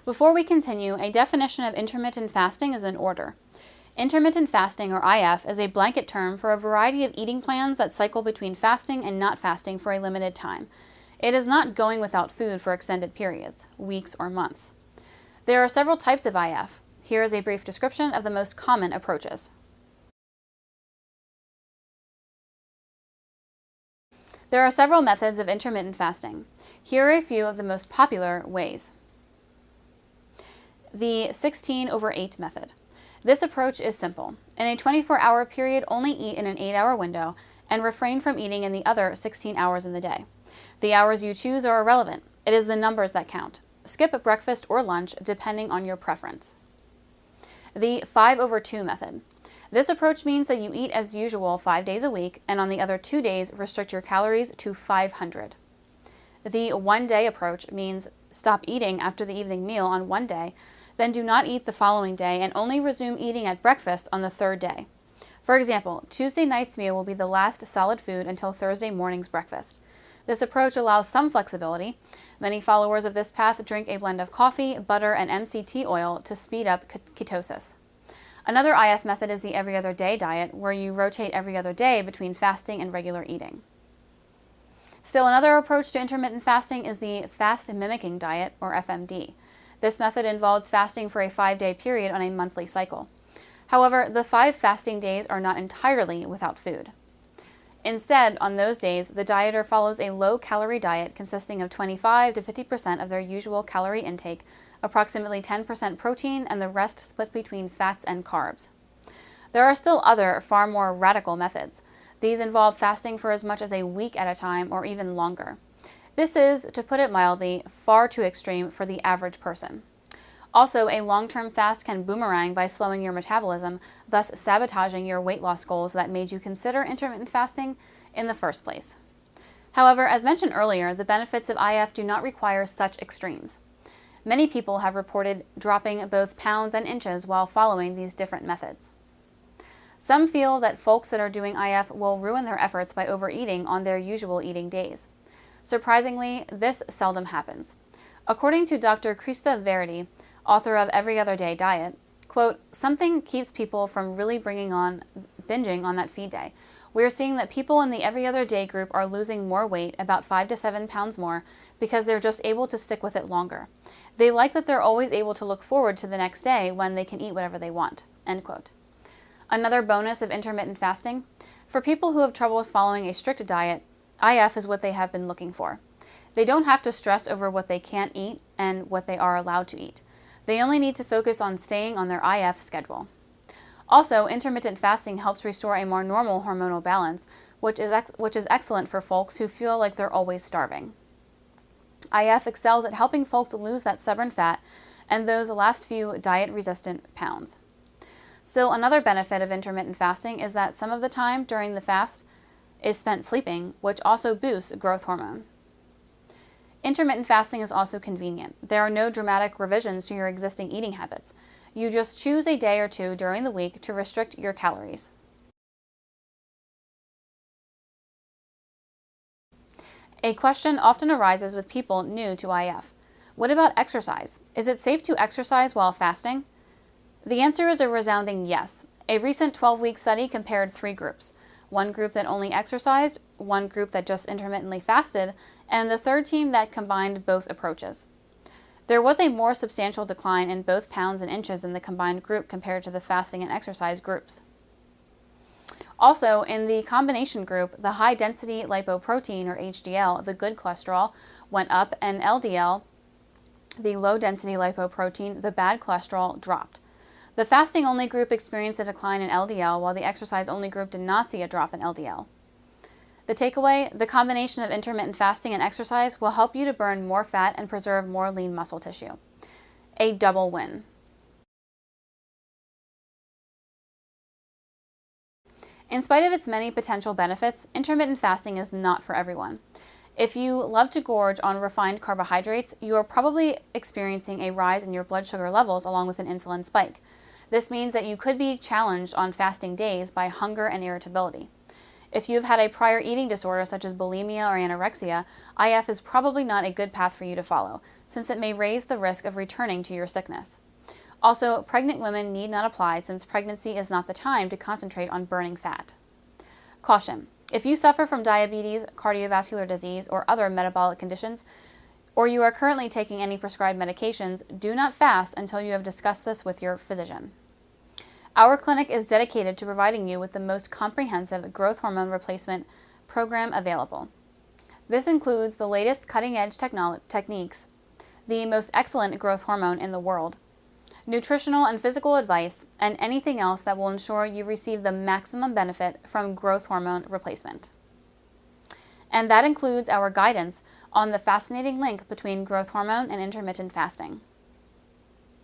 Before we continue, a definition of intermittent fasting is in order. Intermittent fasting, or IF, is a blanket term for a variety of eating plans that cycle between fasting and not fasting for a limited time. It is not going without food for extended periods, weeks or months. There are several types of IF. Here is a brief description of the most common approaches. There are several methods of intermittent fasting. Here are a few of the most popular ways. The 16/8 method. This approach is simple. In a 24-hour period, only eat in an 8-hour window and refrain from eating in the other 16 hours in the day. The hours you choose are irrelevant. It is the numbers that count. Skip breakfast or lunch depending on your preference. The 5/2 method. This approach means that you eat as usual 5 days a week, and on the other 2 days, restrict your calories to 500. The 1-day approach means stop eating after the evening meal on one day, then do not eat the following day and only resume eating at breakfast on the third day. For example, Tuesday night's meal will be the last solid food until Thursday morning's breakfast. This approach allows some flexibility. Many followers of this path drink a blend of coffee, butter, and MCT oil to speed up ketosis. Another IF method is the every other day diet, where you rotate every other day between fasting and regular eating. Still, another approach to intermittent fasting is the fast mimicking diet, or FMD. This method involves fasting for a 5-day period on a monthly cycle. However, the 5 fasting days are not entirely without food. Instead, on those days, the dieter follows a low-calorie diet consisting of 25 to 50% of their usual calorie intake, approximately 10% protein, and the rest split between fats and carbs. There are still other, far more radical methods. These involve fasting for as much as a week at a time or even longer. This is, to put it mildly, far too extreme for the average person. Also, a long-term fast can boomerang by slowing your metabolism, thus sabotaging your weight loss goals that made you consider intermittent fasting in the first place. However, as mentioned earlier, the benefits of IF do not require such extremes. Many people have reported dropping both pounds and inches while following these different methods. Some feel that folks that are doing IF will ruin their efforts by overeating on their usual eating days. Surprisingly, this seldom happens. According to Dr. Krista Verity, author of Every Other Day Diet, quote, "Something keeps people from really binging on that feed day. We are seeing that people in the every other day group are losing more weight, about 5 to 7 pounds more, because they're just able to stick with it longer. They like that they're always able to look forward to the next day when they can eat whatever they want." End quote. Another bonus of intermittent fasting: for people who have trouble following a strict diet, IF is what they have been looking for. They don't have to stress over what they can't eat and what they are allowed to eat. They only need to focus on staying on their IF schedule. Also, intermittent fasting helps restore a more normal hormonal balance, which is excellent for folks who feel like they're always starving. IF excels at helping folks lose that stubborn fat and those last few diet-resistant pounds. Still, another benefit of intermittent fasting is that some of the time during the fast is spent sleeping, which also boosts growth hormone. Intermittent fasting is also convenient. There are no dramatic revisions to your existing eating habits. You just choose a day or two during the week to restrict your calories. A question often arises with people new to IF. What about exercise? Is it safe to exercise while fasting? The answer is a resounding yes. A recent 12-week study compared 3 groups. One group that only exercised, one group that just intermittently fasted, and the third team that combined both approaches. There was a more substantial decline in both pounds and inches in the combined group compared to the fasting and exercise groups. Also, in the combination group, the high-density lipoprotein, or HDL, the good cholesterol, went up, and LDL, the low-density lipoprotein, the bad cholesterol, dropped. The fasting-only group experienced a decline in LDL, while the exercise-only group did not see a drop in LDL. The takeaway: the combination of intermittent fasting and exercise will help you to burn more fat and preserve more lean muscle tissue. A double win. In spite of its many potential benefits, intermittent fasting is not for everyone. If you love to gorge on refined carbohydrates, you are probably experiencing a rise in your blood sugar levels along with an insulin spike. This means that you could be challenged on fasting days by hunger and irritability. If you've had a prior eating disorder such as bulimia or anorexia, IF is probably not a good path for you to follow, since it may raise the risk of returning to your sickness. Also, pregnant women need not apply since pregnancy is not the time to concentrate on burning fat. Caution: if you suffer from diabetes, cardiovascular disease, or other metabolic conditions, or you are currently taking any prescribed medications, do not fast until you have discussed this with your physician. Our clinic is dedicated to providing you with the most comprehensive growth hormone replacement program available. This includes the latest cutting-edge techniques, the most excellent growth hormone in the world, nutritional and physical advice, and anything else that will ensure you receive the maximum benefit from growth hormone replacement. And that includes our guidance on the fascinating link between growth hormone and intermittent fasting.